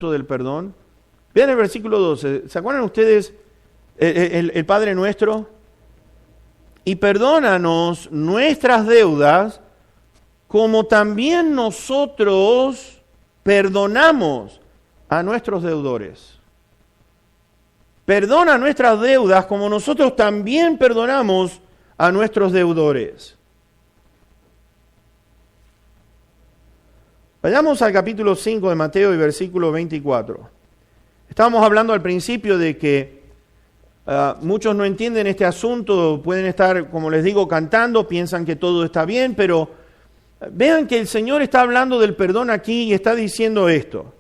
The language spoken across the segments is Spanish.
del perdón. Vean el versículo 12. ¿Se acuerdan ustedes el Padre Nuestro? Y perdónanos nuestras deudas, como también nosotros perdonamos a nuestros deudores. Perdona nuestras deudas, como nosotros también perdonamos a nuestros deudores. Vayamos al capítulo 5 de Mateo y versículo 24. Estábamos hablando al principio de que muchos no entienden este asunto, pueden estar, como les digo, cantando, piensan que todo está bien, pero vean que el Señor está hablando del perdón aquí y está diciendo esto.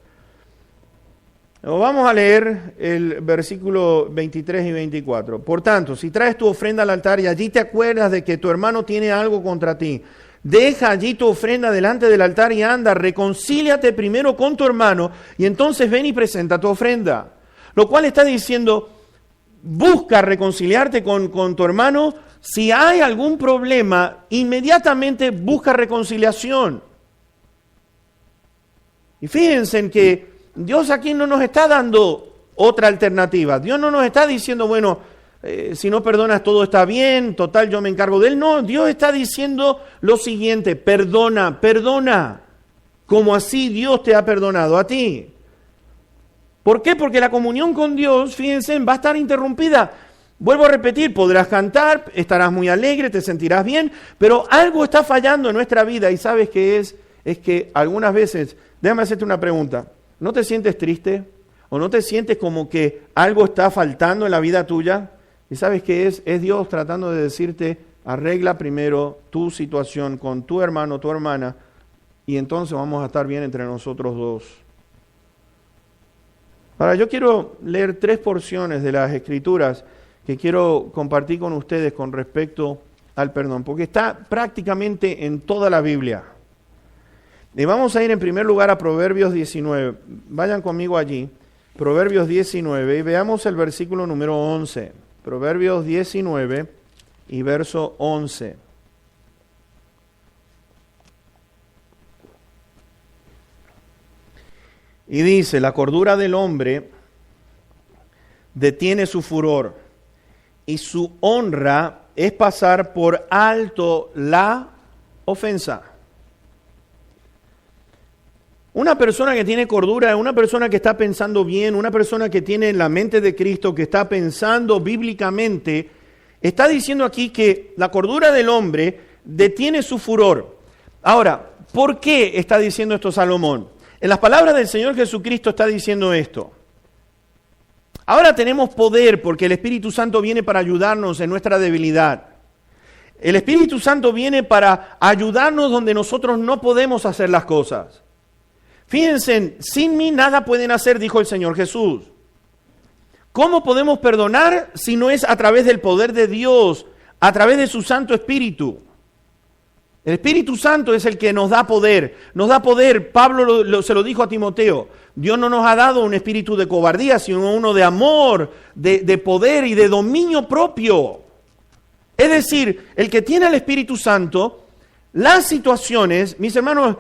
Vamos a leer el versículo 23 y 24. Por tanto, si traes tu ofrenda al altar y allí te acuerdas de que tu hermano tiene algo contra ti, deja allí tu ofrenda delante del altar y anda, reconcíliate primero con tu hermano y entonces ven y presenta tu ofrenda. Lo cual está diciendo, busca reconciliarte con tu hermano. Si hay algún problema, inmediatamente busca reconciliación. Y fíjense en que Dios aquí no nos está dando otra alternativa. Dios no nos está diciendo, bueno, si no perdonas todo está bien, total yo me encargo de él. No, Dios está diciendo lo siguiente, perdona, perdona, como así Dios te ha perdonado a ti. ¿Por qué? Porque la comunión con Dios, fíjense, va a estar interrumpida. Vuelvo a repetir, podrás cantar, estarás muy alegre, te sentirás bien, pero algo está fallando en nuestra vida y ¿sabes qué es? Es que algunas veces, déjame hacerte una pregunta, ¿no te sientes triste? ¿O no te sientes como que algo está faltando en la vida tuya? ¿Y sabes qué es? Es Dios tratando de decirte, arregla primero tu situación con tu hermano, tu hermana, y entonces vamos a estar bien entre nosotros dos. Ahora, yo quiero leer 3 porciones de las Escrituras que quiero compartir con ustedes con respecto al perdón, porque está prácticamente en toda la Biblia. Y vamos a ir en primer lugar a Proverbios 19. Vayan conmigo allí. Proverbios 19 y veamos el versículo número 11. Proverbios 19 y verso 11. Y dice, la cordura del hombre detiene su furor y su honra es pasar por alto la ofensa. Una persona que tiene cordura, una persona que está pensando bien, una persona que tiene la mente de Cristo, que está pensando bíblicamente, está diciendo aquí que la cordura del hombre detiene su furor. Ahora, ¿por qué está diciendo esto Salomón? En las palabras del Señor Jesucristo está diciendo esto. Ahora tenemos poder porque el Espíritu Santo viene para ayudarnos en nuestra debilidad. El Espíritu Santo viene para ayudarnos donde nosotros no podemos hacer las cosas. Fíjense, sin mí nada pueden hacer, dijo el Señor Jesús. ¿Cómo podemos perdonar si no es a través del poder de Dios, a través de su Santo Espíritu? El Espíritu Santo es el que nos da poder. Nos da poder, Pablo se lo dijo a Timoteo, Dios no nos ha dado un espíritu de cobardía, sino uno de amor, de poder y de dominio propio. Es decir, el que tiene el Espíritu Santo, las situaciones, mis hermanos,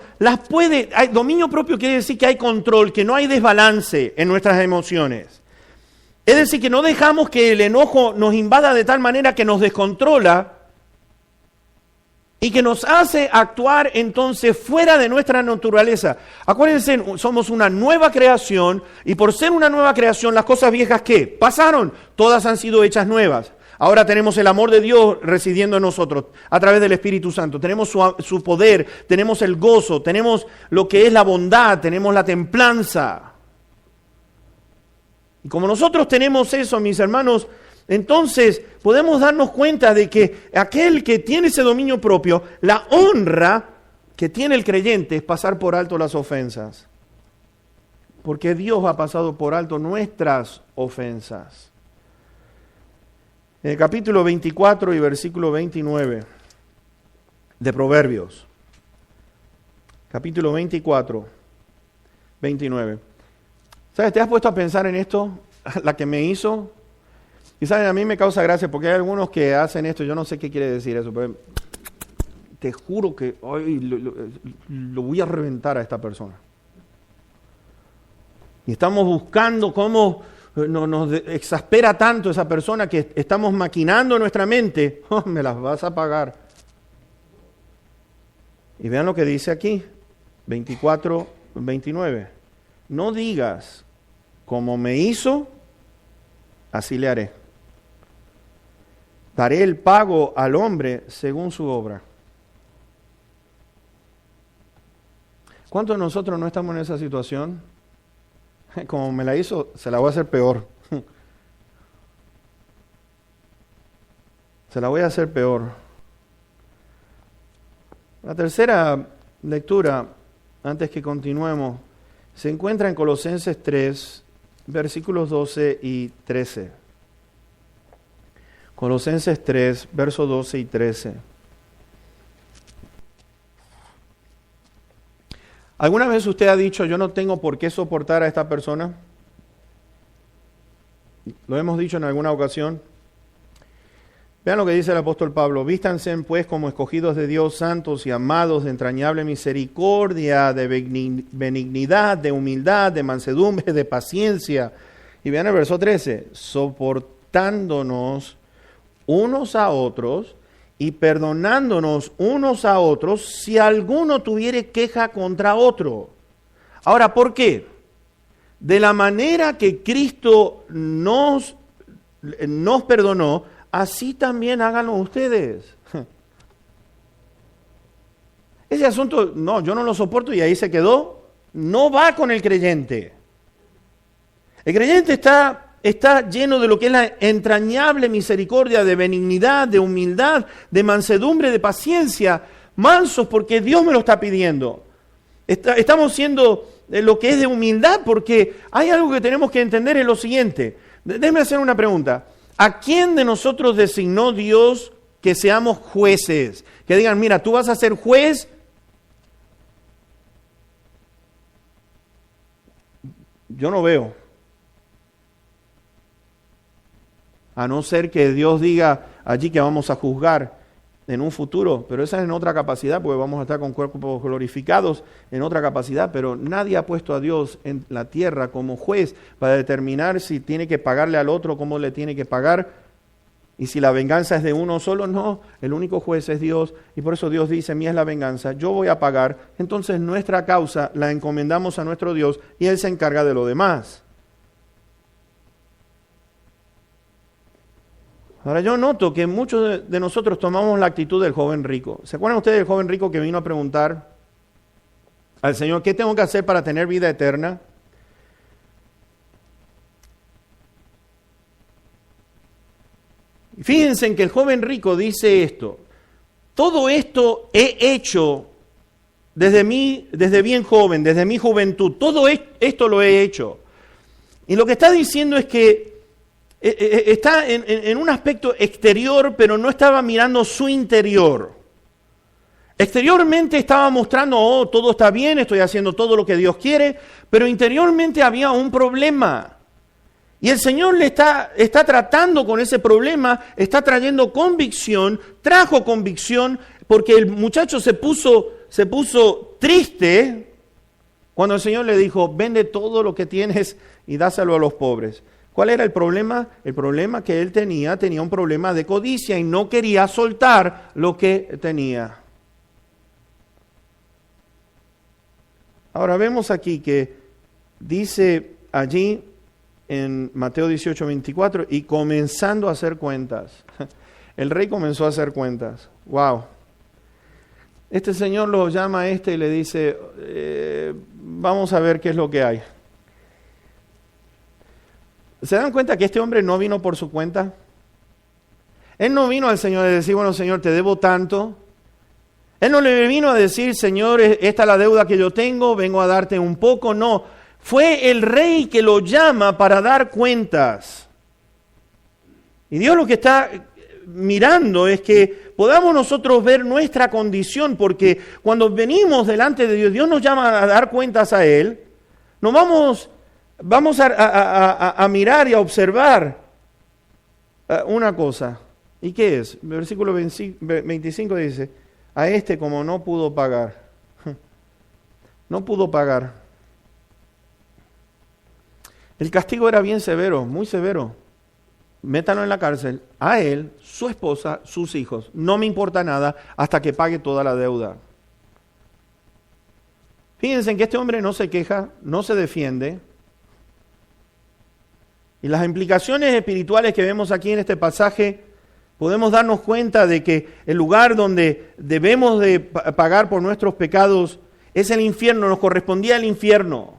hay dominio propio quiere decir que hay control, que no hay desbalance en nuestras emociones. Es decir, que no dejamos que el enojo nos invada de tal manera que nos descontrola y que nos hace actuar entonces fuera de nuestra naturaleza. Acuérdense, somos una nueva creación y por ser una nueva creación, las cosas viejas ¿qué? Pasaron, todas han sido hechas nuevas. Ahora tenemos el amor de Dios residiendo en nosotros a través del Espíritu Santo. Tenemos su poder, tenemos el gozo, tenemos lo que es la bondad, tenemos la templanza. Y como nosotros tenemos eso, mis hermanos, entonces podemos darnos cuenta de que aquel que tiene ese dominio propio, la honra que tiene el creyente es pasar por alto las ofensas. Porque Dios ha pasado por alto nuestras ofensas. En el capítulo 24 y versículo 29 de Proverbios. Capítulo 24, 29. ¿Sabes? ¿Te has puesto a pensar en esto? La que me hizo. Y saben, a mí me causa gracia porque hay algunos que hacen esto, yo no sé qué quiere decir eso, pero te juro que hoy lo voy a reventar a esta persona. Y estamos buscando cómo nos exaspera tanto esa persona que estamos maquinando en nuestra mente. Oh, me las vas a pagar. Y vean lo que dice aquí, 24, 29. No digas, como me hizo, así le haré. Daré el pago al hombre según su obra. ¿Cuántos de nosotros no estamos en esa situación? Como me la hizo, se la voy a hacer peor. Se la voy a hacer peor. La tercera lectura, antes que continuemos, se encuentra en Colosenses 3, versículos 12 y 13. Colosenses 3, versos 12 y 13. ¿Alguna vez usted ha dicho, yo no tengo por qué soportar a esta persona? Lo hemos dicho en alguna ocasión. Vean lo que dice el apóstol Pablo. Vístanse pues como escogidos de Dios, santos y amados, de entrañable misericordia, de benignidad, de humildad, de mansedumbre, de paciencia. Y vean el verso 13. Soportándonos unos a otros y perdonándonos unos a otros si alguno tuviere queja contra otro. Ahora, ¿por qué? De la manera que Cristo nos perdonó, así también háganlo ustedes. Ese asunto, no, yo no lo soporto y ahí se quedó, no va con el creyente. El creyente está lleno de lo que es la entrañable misericordia, de benignidad, de humildad, de mansedumbre, de paciencia, mansos porque Dios me lo está pidiendo. Estamos siendo lo que es de humildad porque hay algo que tenemos que entender en lo siguiente. Déjeme hacer una pregunta. ¿A quién de nosotros designó Dios que seamos jueces? Que digan, mira, tú vas a ser juez. Yo no veo. A no ser que Dios diga allí que vamos a juzgar en un futuro, pero esa es en otra capacidad, porque vamos a estar con cuerpos glorificados en otra capacidad, pero nadie ha puesto a Dios en la tierra como juez para determinar si tiene que pagarle al otro, cómo le tiene que pagar, y si la venganza es de uno solo. No, el único juez es Dios, y por eso Dios dice, mía es la venganza, yo voy a pagar. Entonces nuestra causa la encomendamos a nuestro Dios y Él se encarga de lo demás. Ahora yo noto que muchos de nosotros tomamos la actitud del joven rico. ¿Se acuerdan ustedes del joven rico que vino a preguntar al Señor, ¿qué tengo que hacer para tener vida eterna? Fíjense en que el joven rico dice esto: todo esto he hecho desde bien joven, desde mi juventud, todo esto lo he hecho. Y lo que está diciendo es que está en un aspecto exterior, pero no estaba mirando su interior. Exteriormente estaba mostrando, oh, todo está bien, estoy haciendo todo lo que Dios quiere, pero interiormente había un problema. Y el Señor le está tratando con ese problema, está trayendo convicción, trajo convicción, porque el muchacho se puso triste cuando el Señor le dijo, vende todo lo que tienes y dáselo a los pobres. ¿Cuál era el problema? El problema que él tenía un problema de codicia y no quería soltar lo que tenía. Ahora vemos aquí que dice allí en Mateo 18:24, y comenzando a hacer cuentas. El rey comenzó a hacer cuentas. ¡Wow! Este señor lo llama a y le dice, vamos a ver qué es lo que hay. ¿Se dan cuenta que este hombre no vino por su cuenta? Él no vino al Señor a decir, bueno, Señor, te debo tanto. Él no le vino a decir, Señor, esta es la deuda que yo tengo, vengo a darte un poco. No, fue el rey que lo llama para dar cuentas. Y Dios lo que está mirando es que podamos nosotros ver nuestra condición, porque cuando venimos delante de Dios, Dios nos llama a dar cuentas a Él. Nos vamos a mirar y a observar una cosa. ¿Y qué es? Versículo 25 dice, a este como no pudo pagar. No pudo pagar. El castigo era bien severo, muy severo. Métanlo en la cárcel, a él, su esposa, sus hijos. No me importa nada hasta que pague toda la deuda. Fíjense en que este hombre no se queja, no se defiende. Y las implicaciones espirituales que vemos aquí en este pasaje, podemos darnos cuenta de que el lugar donde debemos de pagar por nuestros pecados es el infierno, nos correspondía el infierno.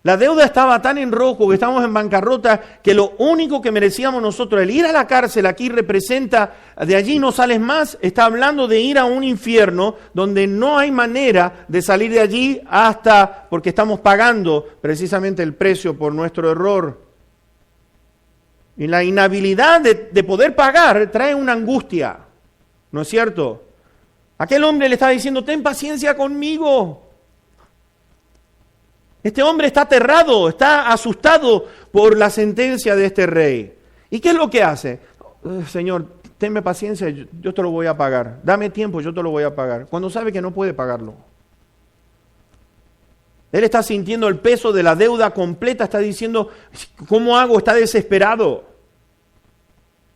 La deuda estaba tan en rojo, que estamos en bancarrota, que lo único que merecíamos nosotros, el ir a la cárcel, aquí representa, de allí no sales más, está hablando de ir a un infierno donde no hay manera de salir de allí hasta porque estamos pagando precisamente el precio por nuestro error. Y la inhabilidad de poder pagar trae una angustia, ¿no es cierto? Aquel hombre le está diciendo, ten paciencia conmigo. Este hombre está aterrado, está asustado por la sentencia de este rey. ¿Y qué es lo que hace? Señor, tenme paciencia, yo te lo voy a pagar. Dame tiempo, yo te lo voy a pagar. Cuando sabe que no puede pagarlo. Él está sintiendo el peso de la deuda completa, está diciendo, ¿cómo hago? Está desesperado.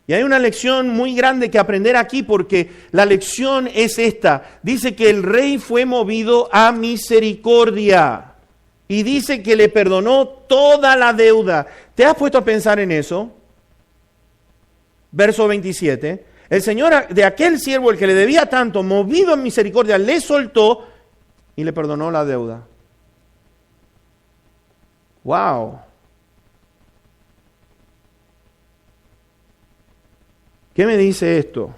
Y hay una lección muy grande que aprender aquí, porque la lección es esta. Dice que el rey fue movido a misericordia. Y dice que le perdonó toda la deuda. ¿Te has puesto a pensar en eso? Verso 27. El Señor de aquel siervo, el que le debía tanto, movido en misericordia, le soltó y le perdonó la deuda. ¡Wow! ¿Qué me dice esto?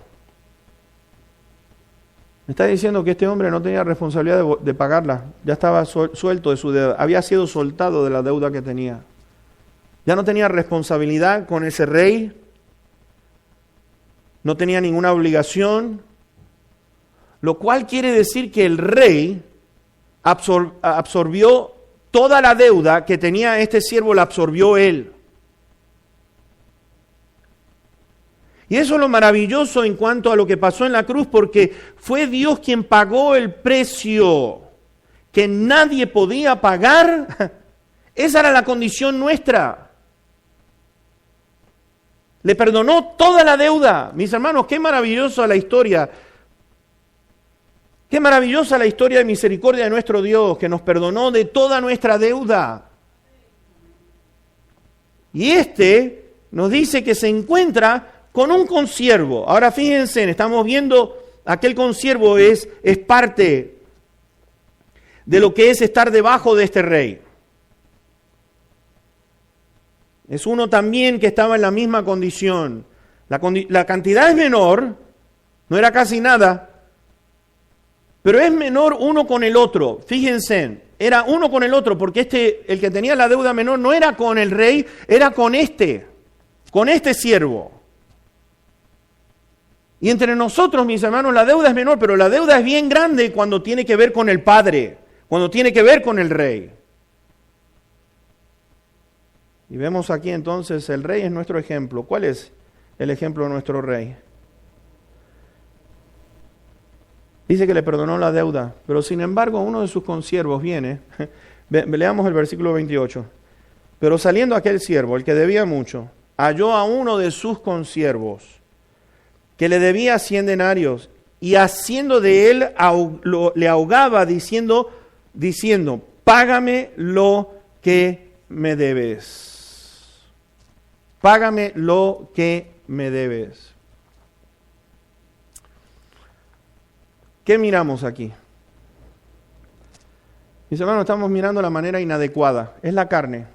Me está diciendo que este hombre no tenía responsabilidad de pagarla. Ya estaba suelto de su deuda. Había sido soltado de la deuda que tenía. Ya no tenía responsabilidad con ese rey. No tenía ninguna obligación. Lo cual quiere decir que el rey absorbió toda la deuda que tenía este siervo, la absorbió él. Y eso es lo maravilloso en cuanto a lo que pasó en la cruz, porque fue Dios quien pagó el precio que nadie podía pagar. Esa era la condición nuestra. Le perdonó toda la deuda. Mis hermanos, qué maravillosa la historia. Qué maravillosa la historia de misericordia de nuestro Dios, que nos perdonó de toda nuestra deuda. Y nos dice que se encuentra con un consiervo. Ahora fíjense, estamos viendo, aquel consiervo es parte de lo que es estar debajo de este rey. Es uno también que estaba en la misma condición. La cantidad es menor, no era casi nada, pero es menor uno con el otro. Fíjense, era uno con el otro, porque el que tenía la deuda menor no era con el rey, era con este siervo. Y entre nosotros, mis hermanos, la deuda es menor, pero la deuda es bien grande cuando tiene que ver con el Padre, cuando tiene que ver con el Rey. Y vemos aquí entonces, el Rey es nuestro ejemplo. ¿Cuál es el ejemplo de nuestro Rey? Dice que le perdonó la deuda, pero sin embargo uno de sus consiervos viene, leamos el versículo 28. Pero saliendo aquel siervo, el que debía mucho, halló a uno de sus consiervos, que le debía 100 denarios, y haciendo de él, le ahogaba diciendo, págame lo que me debes. Págame lo que me debes. ¿Qué miramos aquí? Mis hermanos, estamos mirando la manera inadecuada. Es la carne.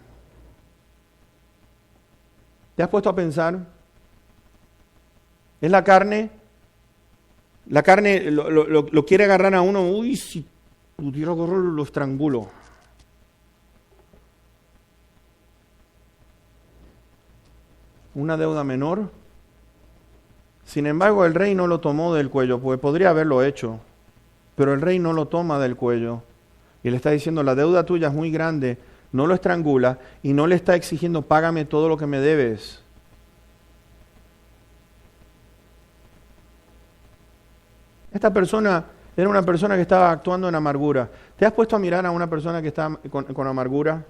¿Te has puesto a pensar? Es la carne. La carne lo quiere agarrar a uno. Uy, si pudiera agarrarlo, lo estrangulo. Una deuda menor. Sin embargo, el rey no lo tomó del cuello, porque podría haberlo hecho. Pero el rey no lo toma del cuello. Y le está diciendo, la deuda tuya es muy grande. No lo estrangula y no le está exigiendo, págame todo lo que me debes. Esta persona era una persona que estaba actuando en amargura. ¿Te has puesto a mirar a una persona que está con amargura?